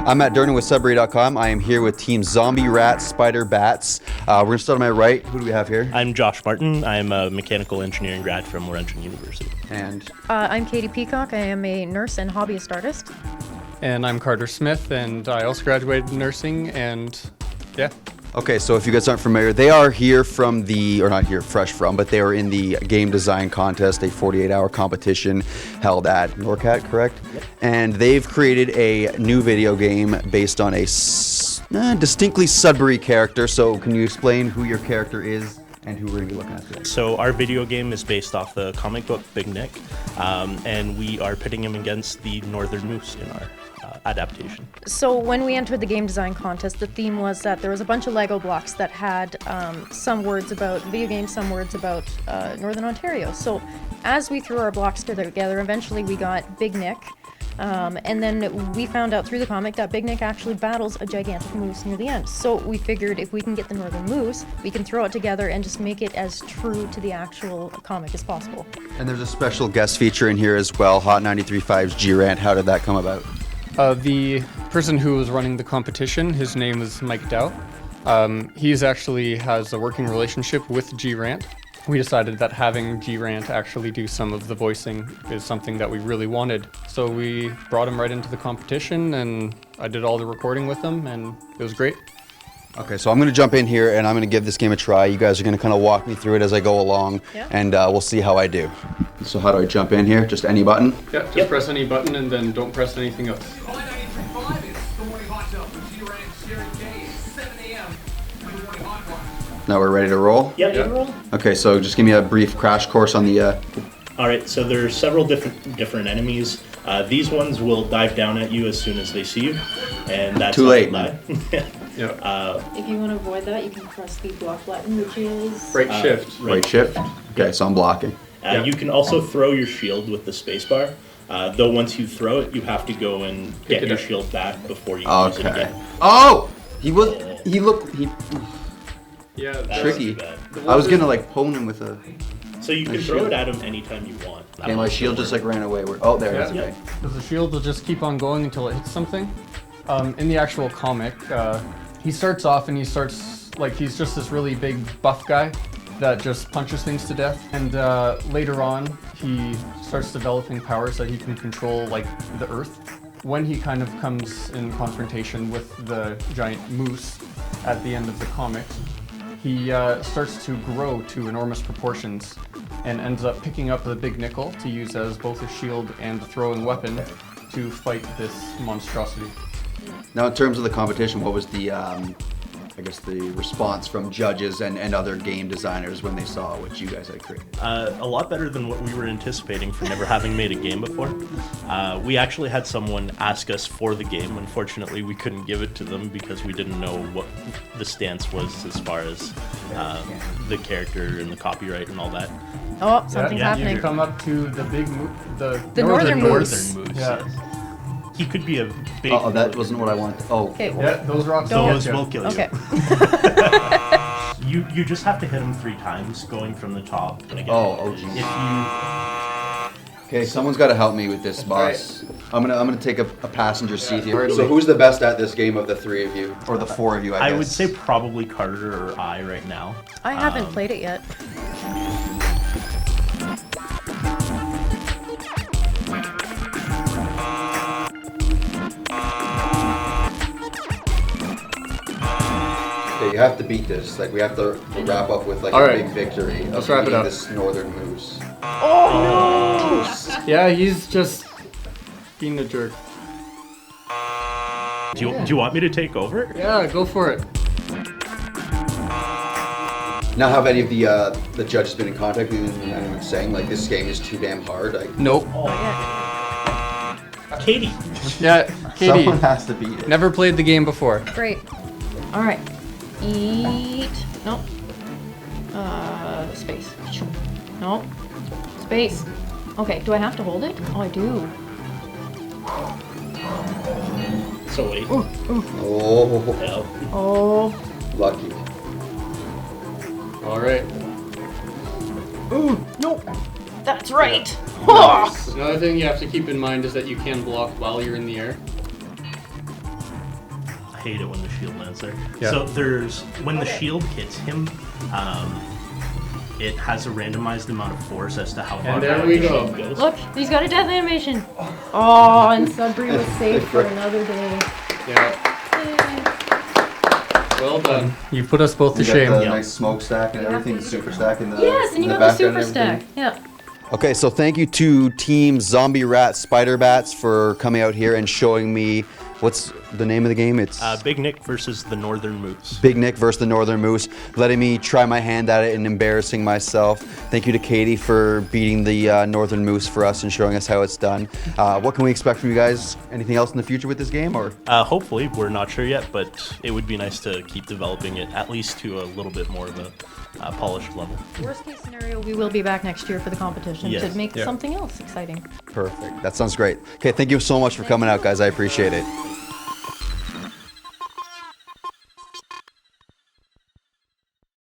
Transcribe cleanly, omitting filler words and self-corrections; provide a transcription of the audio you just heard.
I'm Matt Durnan with Sudbury.com. I am here with Team Zombie Rat Spider Bats. We're going to start on my right. Who do we have here? I'm Josh Martin. I'm a mechanical engineering grad from Laurentian University. And I'm Katy Peacock. I am a nurse and hobbyist artist. And I'm Carter Smith, and I also graduated nursing, and yeah. okay, so if you guys aren't familiar, they are here from not here, fresh from, but they are in the game design contest, a 48-hour competition held at NORCAT, correct? Yep. And they've created a new video game based on a distinctly Sudbury character. So can you explain who your character is and who we're going to be looking at today? So our video game is based off the comic book Big Nick, and we are pitting him against the Northern Moose in our adaptation. So when we entered the game design contest, the theme was that there was a bunch of Lego blocks that had some words about video games, some words about Northern Ontario. So as we threw our blocks together, eventually we got Big Nick. And then we found out through the comic that Big Nick actually battles a gigantic moose near the end. So we figured if we can get the Northern Moose, we can throw it together and just make it as true to the actual comic as possible. And there's a special guest feature in here as well, Hot 93.5's G-Rant. How did that come about? The person who was running the competition, his name is Mike Dow. He's actually has a working relationship with G-Rant. We decided that having G-Rant actually do some of the voicing is something that we really wanted. So we brought him right into the competition, and I did all the recording with him, and it was great. Okay, so I'm going to jump in here and I'm going to give this game a try. You guys are going to kind of walk me through it as I go along, and we'll see how I do. So how do I jump in here? Just any button? Yeah, just press any button and then don't press anything else. Now we're ready to roll? Yeah. Roll. Okay, so just give me a brief crash course on the... All right, so there are several different enemies. These ones will dive down at you as soon as they see you, and that's too late. If you want to avoid that, you can press the block button, which is... Right shift. Right shift? Okay, so I'm blocking. You can also throw your shield with the spacebar. Though once you throw it, you have to go and get your shield back before you use it again. Oh! He looked Yeah, tricky. I was gonna like pwn him with a... So you can throw it at him anytime you want. Okay, my shield just like ran away. Oh, there it is. Okay. Because the shield will just keep on going until it hits something. In the actual comic, he starts off and he's just this really big buff guy that just punches things to death. And later on, he starts developing powers that he can control like the earth. When he kind of comes in confrontation with the giant moose at the end of the comic, he starts to grow to enormous proportions and ends up picking up the big nickel to use as both a shield and a throwing weapon to fight this monstrosity. Now, in terms of the competition, what was the, I guess, the response from judges and other game designers when they saw what you guys had created? A lot better than what we were anticipating for never having made a game before. We actually had someone ask us for the game. Unfortunately, we couldn't give it to them because we didn't know what the stance was as far as the character and the copyright and all that. Oh, something's happening. You come up to the big the Northern Moose. Northern Moose, Yeah. yes. He could be a big... Oh, that wasn't what I wanted. Oh. Okay, well, Yeah, those rocks Those will kill you. okay. You just have to hit him 3 times, going from the top. And again, Oh, geez. If you... Okay, someone's got to help me with this, boss. I'm gonna take a passenger seat here. So who's the best at this game of the 3 of you, or the 4 of you? I guess. I would say probably Carter or I right now. I haven't played it yet. Okay, you have to beat this. Like, we have to wrap up with like All a right. big victory. Let's wrap it up. This Northern Moose. Yeah, he's just being a jerk. Do you want me to take over? Yeah, go for it. Now, have any of the judges been in contact with you and anyone saying like this game is too damn hard? Nope. Katy. Yeah, Katy. Someone has to beat it. Never played the game before. Great. All right. Eat. Nope. Space. Nope. Space. Okay, do I have to hold it? Oh, I do. So wait. Oh, Yeah. Oh. lucky. All right. Ooh, no. That's right. Another thing you have to keep in mind is that you can block while you're in the air. I hate it when the shield lands there. Yeah. So when the shield hits him, it has a randomized amount of force as to how far there back we the go. shield goes. Look, he's got a death animation. Oh, and Sudbury was saved for another day. Yeah. Well done. You put us both to You got shame. the Yeah. nice smokestack and everything, the super stack in the Yes, and in you the got the background super and everything. stack. Yeah. Okay, so thank you to Team Zombie Rat Spider Bats for coming out here and showing me what's the name of the game. It's Big Nick versus the Northern Moose. Big Nick versus the Northern Moose, letting me try my hand at it and embarrassing myself. Thank you to Katie for beating the Northern Moose for us and showing us how it's done. What can we expect from you guys? Anything else in the future with this game, or? Hopefully, we're not sure yet, but it would be nice to keep developing it at least to a little bit more of a polished level. Worst case scenario, we will be back next year for the competition Yes. to make Yeah. something else exciting. Perfect. That sounds great. Okay, thank you so much for coming out, guys. I appreciate it.